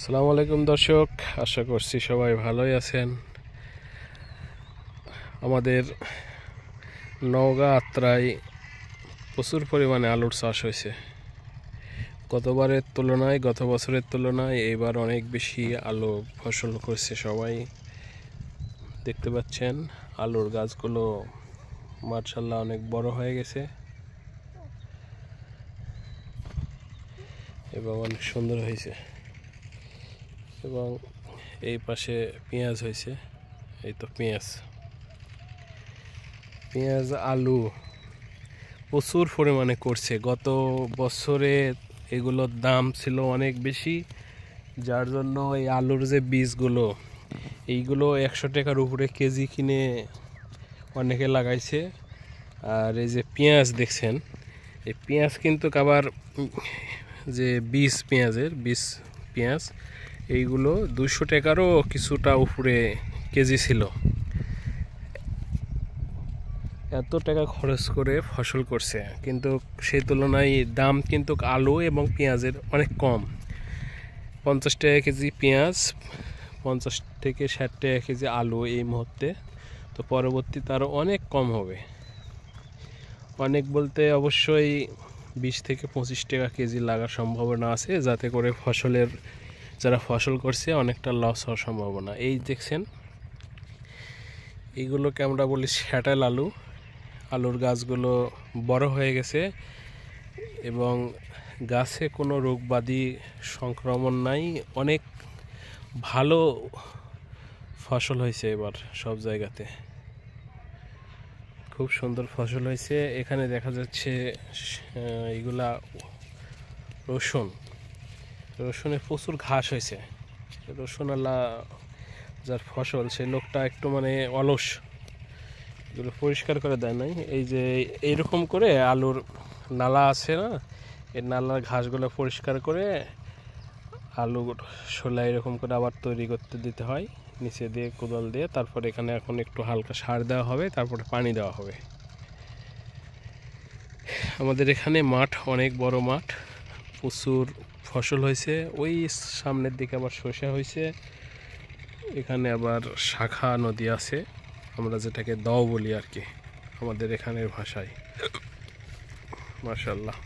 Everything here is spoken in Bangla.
আসসালামু আলাইকুম দর্শক, আশা করছি সবাই ভালোই আছেন। আমাদের নওগাঁ আত্রায় প্রচুর পরিমাণে আলুর চাষ হয়েছে। গত বছরের তুলনায় এবার অনেক বেশি আলু ফসল করছে সবাই। দেখতে পাচ্ছেন আলুর গাছগুলো মাশাআল্লাহ অনেক বড় হয়ে গেছে এবং অনেক সুন্দর হয়েছে। এবং এই পাশে পেঁয়াজ হয়েছে, এই তো পেঁয়াজ আলু প্রচুর পরিমাণে করছে। গত বছরে এগুলোর দাম ছিল অনেক বেশি, যার জন্য এই আলুর যে বীজগুলো এইগুলো 100 টাকার উপরে কেজি কিনে অনেকে লাগাইছে। আর এই যে পেঁয়াজ দেখছেন, এই পেঁয়াজ কিন্তু আবার যে বীজ পেঁয়াজ এইগুলো 200 টাকারও কিছুটা উপরে কেজি ছিল। এত টাকা খরচ করে ফসল করছে, কিন্তু সেই তুলনায় দাম কিন্তু আলু এবং পেঁয়াজের অনেক কম। 50 টাকা কেজি পেঁয়াজ, 50 থেকে 60 টাকা কেজি আলু এই মুহূর্তে। তো পরবর্তীতে আরও অনেক কম হবে। অনেক বলতে অবশ্যই 20 থেকে 25 টাকা কেজি লাগার সম্ভাবনা আছে, যাতে করে যারা ফসল করছে অনেকটা লস হওয়ার সম্ভাবনা। এই দেখছেন এইগুলোকে আমরা বলি শ্যাটেল আলুর গাছগুলো বড় হয়ে গেছে এবং গাছে কোনো রোগবাদি সংক্রমণ নাই। অনেক ভালো ফসল হয়েছে এবার সব জায়গাতে, খুব সুন্দর ফসল হয়েছে। এখানে দেখা যাচ্ছে এইগুলা রসুনে প্রচুর ঘাস হয়েছে। রসুনওয়ালা যার ফসল সেই লোকটা একটু অলস, এগুলো পরিষ্কার করে দেয় নাই। এই যে এইরকম করে আলুর নালা আছে না, এই নালার ঘাসগুলো পরিষ্কার করে আলু শোলা এরকম করে আবার তৈরি করতে দিতে হয় নিচে দিয়ে কোদাল দিয়ে। তারপর এখানে এখন একটু হালকা সার দেওয়া হবে, তারপরে পানি দেওয়া হবে। আমাদের এখানে মাঠ অনেক বড় মাঠ, প্রচুর ফসল হয়েছে। ওই সামনের দিকে আবার সরষে হয়েছে। এখানে আবার শাখা নদী আছে, আমরা যেটাকে দাও বলি আর কি আমাদের এখানের ভাষায়। মাশাআল্লাহ।